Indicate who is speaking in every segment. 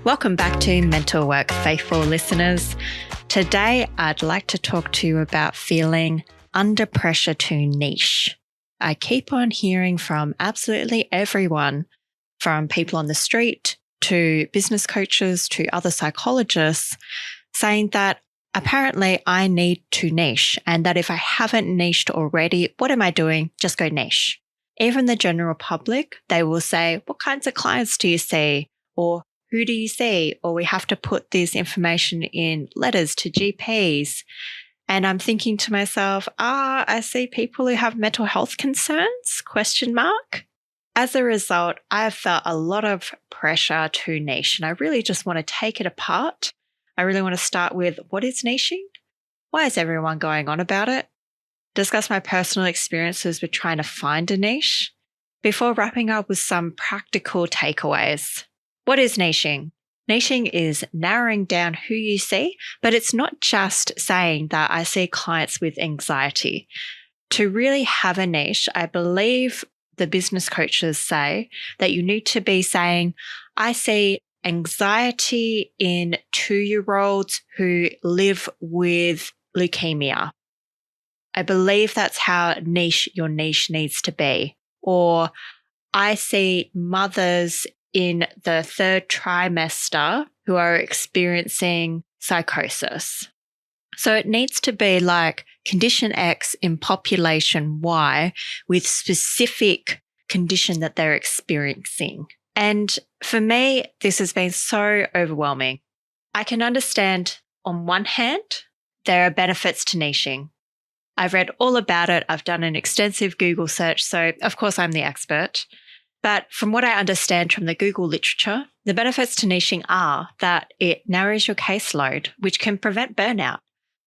Speaker 1: Welcome back to Mental Work, faithful listeners. Today, I'd like to talk to you about feeling under pressure to niche. I keep on hearing from absolutely everyone, from people on the street to business coaches to other psychologists, saying that apparently I need to niche, and that if I haven't niched already, what am I doing? Just go niche. Even the general public, they will say, what kinds of clients do you see? Or who do you see? Or we have to put this information in letters to GPs. And I'm thinking to myself, I see people who have mental health concerns, ? As a result, I have felt a lot of pressure to niche, and I really just want to take it apart. I really want to start with, what is niching? Why is everyone going on about it? Discuss my personal experiences with trying to find a niche, before wrapping up with some practical takeaways. What is niching? Niching is narrowing down who you see, but it's not just saying that I see clients with anxiety. To really have a niche, I believe the business coaches say that you need to be saying, I see anxiety in 2-year-olds who live with leukemia. I believe that's how niche your niche needs to be. Or I see mothers in the 3rd trimester who are experiencing psychosis. So it needs to be like condition X in population Y with specific condition that they're experiencing. And for me, this has been so overwhelming. I can understand on one hand, there are benefits to niching. I've read all about it. I've done an extensive Google search, so of course I'm the expert. But from what I understand from the Google literature, the benefits to niching are that it narrows your caseload, which can prevent burnout.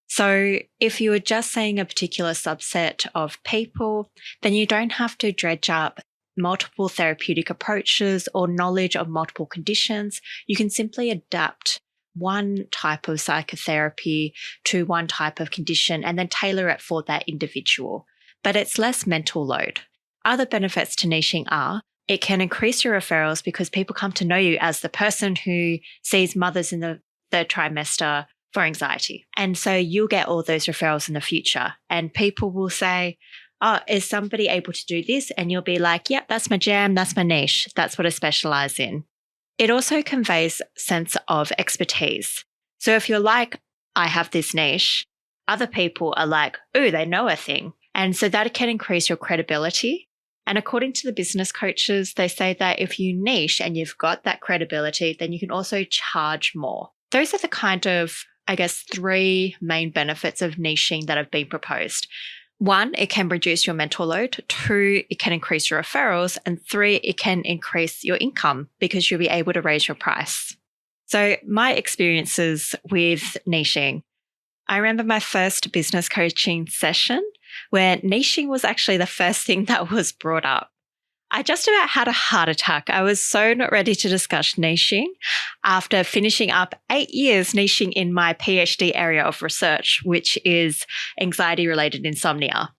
Speaker 1: So if you are just seeing a particular subset of people, then you don't have to dredge up multiple therapeutic approaches or knowledge of multiple conditions. You can simply adapt one type of psychotherapy to one type of condition and then tailor it for that individual. But it's less mental load. Other benefits to niching are it can increase your referrals because people come to know you as the person who sees mothers in the 3rd trimester for anxiety. And so you'll get all those referrals in the future. And people will say, oh, is somebody able to do this? And you'll be like, yep, that's my jam, that's my niche, that's what I specialize in. It also conveys a sense of expertise. So if you're like, I have this niche, other people are like, ooh, they know a thing. And so that can increase your credibility. And according to the business coaches, they say that if you niche and you've got that credibility, then you can also charge more. Those are the kind of, 3 main benefits of niching that have been proposed. 1, it can reduce your mental load. 2, it can increase your referrals. And 3, it can increase your income because you'll be able to raise your price. So my experiences with niching, I remember my first business coaching session where niching was actually the first thing that was brought up. I just about had a heart attack. I was so not ready to discuss niching after finishing up 8 years niching in my PhD area of research, which is anxiety-related insomnia.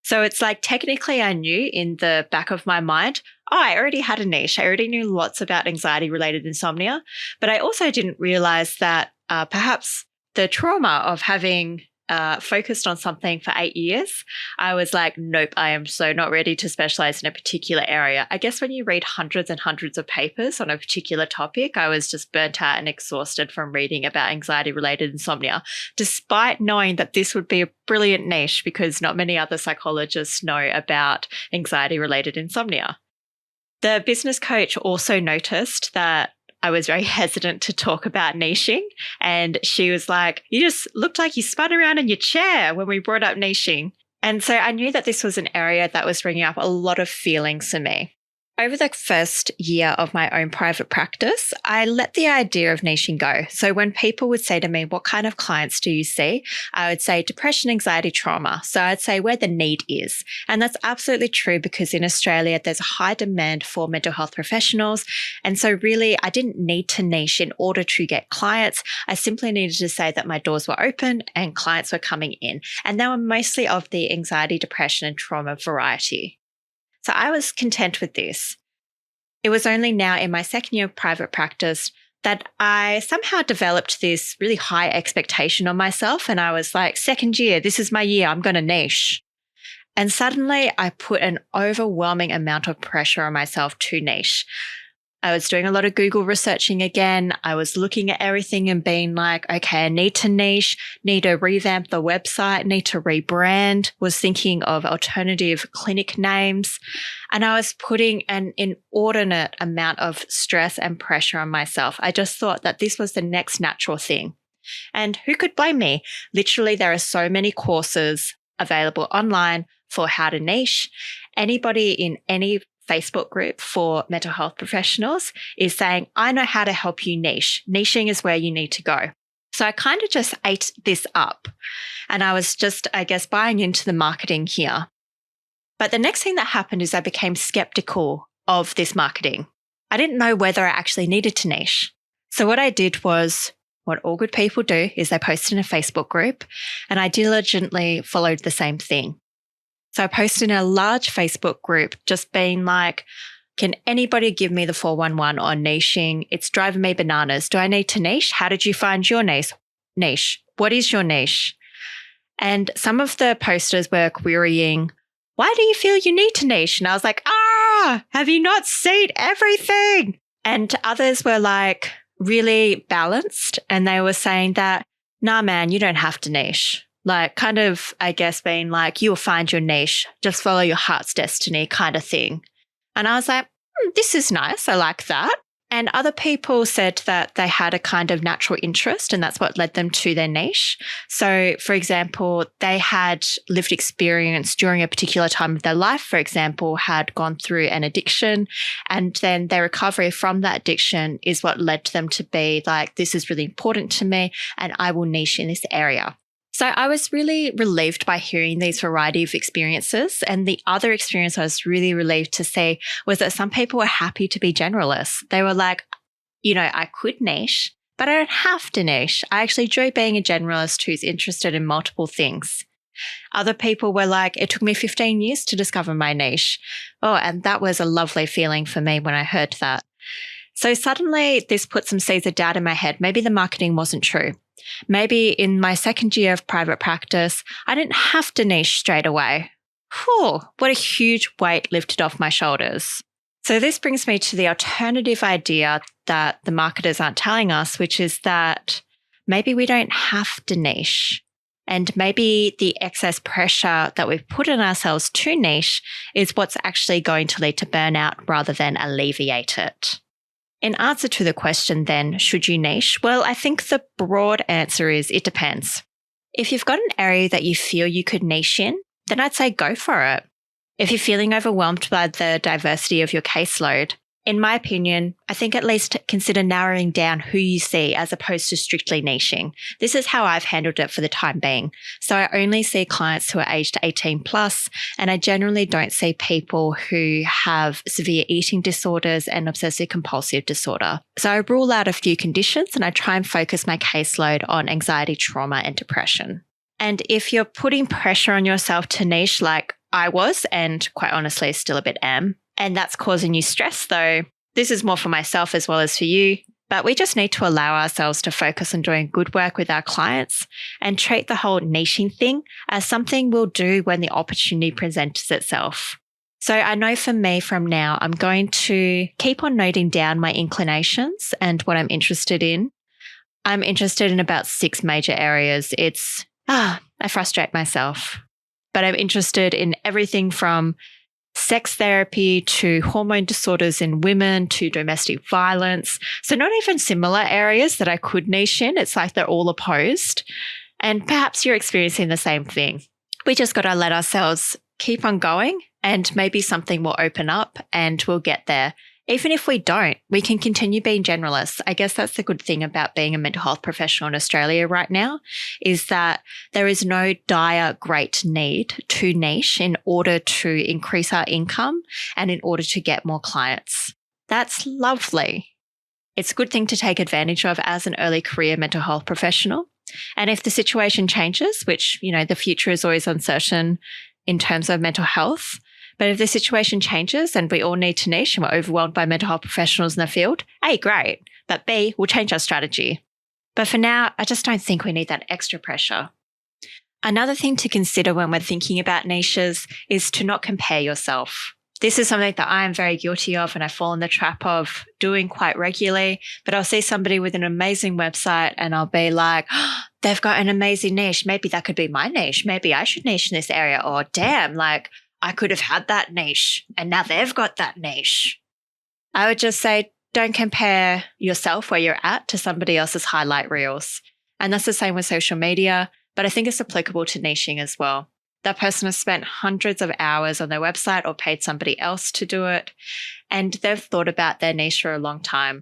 Speaker 1: So it's like technically I knew in the back of my mind, I already had a niche. I already knew lots about anxiety-related insomnia, but I also didn't realize that perhaps the trauma of having focused on something for 8 years, I was like, nope, I am so not ready to specialize in a particular area. I guess when you read hundreds and hundreds of papers on a particular topic, I was just burnt out and exhausted from reading about anxiety-related insomnia, despite knowing that this would be a brilliant niche because not many other psychologists know about anxiety-related insomnia. The business coach also noticed that I was very hesitant to talk about niching. And she was like, you just looked like you spun around in your chair when we brought up niching. And so I knew that this was an area that was bringing up a lot of feelings for me. Over the first year of my own private practice, I let the idea of niching go. So when people would say to me, what kind of clients do you see? I would say depression, anxiety, trauma. So I'd say where the need is. And that's absolutely true because in Australia, there's a high demand for mental health professionals. And so really, I didn't need to niche in order to get clients. I simply needed to say that my doors were open and clients were coming in. And they were mostly of the anxiety, depression, and trauma variety. So I was content with this. It was only now in my second year of private practice that I somehow developed this really high expectation on myself. And I was like, second year, this is my year, I'm going to niche. And suddenly I put an overwhelming amount of pressure on myself to niche. I was doing a lot of Google researching again. I was looking at everything and being like, okay, I need to niche, need to revamp the website, need to rebrand, was thinking of alternative clinic names. And I was putting an inordinate amount of stress and pressure on myself. I just thought that this was the next natural thing. And who could blame me? Literally, there are so many courses available online for how to niche. Anybody in any Facebook group for mental health professionals is saying, I know how to help you niche. Niching is where you need to go. So I kind of just ate this up. And I was just, I guess, buying into the marketing here. But the next thing that happened is I became skeptical of this marketing. I didn't know whether I actually needed to niche. So what I did was, what all good people do is they post in a Facebook group, and I diligently followed the same thing. So I posted in a large Facebook group, just being like, can anybody give me the 411 on niching? It's driving me bananas. Do I need to niche? How did you find your niche? What is your niche? And some of the posters were querying, why do you feel you need to niche? And I was like, have you not seen everything? And others were like really balanced. And they were saying that, nah, man, you don't have to niche. Like kind of, I guess, being like, you'll find your niche, just follow your heart's destiny kind of thing. And I was like, this is nice. I like that. And other people said that they had a kind of natural interest and that's what led them to their niche. So, for example, they had lived experience during a particular time of their life, for example, had gone through an addiction, and then their recovery from that addiction is what led them to be like, this is really important to me and I will niche in this area. So I was really relieved by hearing these variety of experiences. And the other experience I was really relieved to see was that some people were happy to be generalists. They were like, I could niche, but I don't have to niche. I actually enjoy being a generalist who's interested in multiple things. Other people were like, it took me 15 years to discover my niche. Oh, and that was a lovely feeling for me when I heard that. So suddenly this put some seeds of doubt in my head. Maybe the marketing wasn't true. Maybe in my second year of private practice, I didn't have to niche straight away. Whew, what a huge weight lifted off my shoulders. So this brings me to the alternative idea that the marketers aren't telling us, which is that maybe we don't have to niche. And maybe the excess pressure that we've put on ourselves to niche is what's actually going to lead to burnout rather than alleviate it. In answer to the question then, should you niche? Well, I think the broad answer is it depends. If you've got an area that you feel you could niche in, then I'd say go for it. If you're feeling overwhelmed by the diversity of your caseload, in my opinion, I think at least consider narrowing down who you see as opposed to strictly niching. This is how I've handled it for the time being. So I only see clients who are aged 18 plus, and I generally don't see people who have severe eating disorders and obsessive compulsive disorder. So I rule out a few conditions and I try and focus my caseload on anxiety, trauma, and depression. And if you're putting pressure on yourself to niche like I was, and quite honestly still a bit am, and that's causing you stress though, this is more for myself as well as for you, but we just need to allow ourselves to focus on doing good work with our clients and treat the whole niching thing as something we'll do when the opportunity presents itself. So I know for me from now, I'm going to keep on noting down my inclinations and what I'm interested in. I'm interested in about 6 major areas. I frustrate myself, but I'm interested in everything from sex therapy to hormone disorders in women to domestic violence. So not even similar areas that I could niche in. It's like they're all opposed. And perhaps you're experiencing the same thing. We just got to let ourselves keep on going and maybe something will open up and we'll get there. Even if we don't, we can continue being generalists. I guess that's the good thing about being a mental health professional in Australia right now, is that there is no dire great need to niche in order to increase our income and in order to get more clients. That's lovely. It's a good thing to take advantage of as an early career mental health professional. And if the situation changes, which, the future is always uncertain in terms of mental health, But if the situation changes and we all need to niche and we're overwhelmed by mental health professionals in the field, A, great. But B, we'll change our strategy. But for now, I just don't think we need that extra pressure. Another thing to consider when we're thinking about niches is to not compare yourself. This is something that I am very guilty of and I fall in the trap of doing quite regularly. But I'll see somebody with an amazing website and I'll be like, oh, they've got an amazing niche. Maybe that could be my niche. Maybe I should niche in this area. Or damn, like I could have had that niche and now they've got that niche. I would just say, don't compare yourself where you're at to somebody else's highlight reels. And that's the same with social media, but I think it's applicable to niching as well. That person has spent hundreds of hours on their website or paid somebody else to do it, and they've thought about their niche for a long time.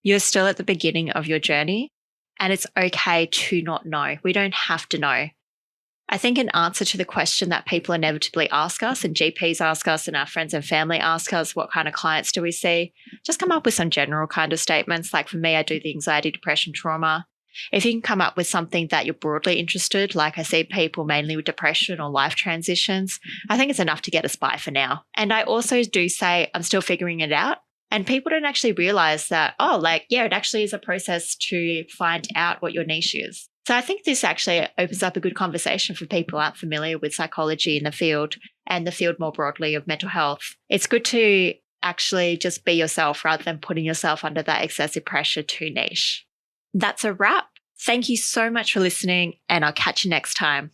Speaker 1: You're still at the beginning of your journey, and it's okay to not know. We don't have to know. I think an answer to the question that people inevitably ask us, and GPs ask us, and our friends and family ask us, what kind of clients do we see? Just come up with some general kind of statements. Like for me, I do the anxiety, depression, trauma. If you can come up with something that you're broadly interested, like I see people mainly with depression or life transitions, I think it's enough to get us by for now. And I also do say I'm still figuring it out. And people don't actually realize that, it actually is a process to find out what your niche is. So I think this actually opens up a good conversation for people who aren't familiar with psychology in the field and the field more broadly of mental health. It's good to actually just be yourself rather than putting yourself under that excessive pressure to niche. That's a wrap. Thank you so much for listening, and I'll catch you next time.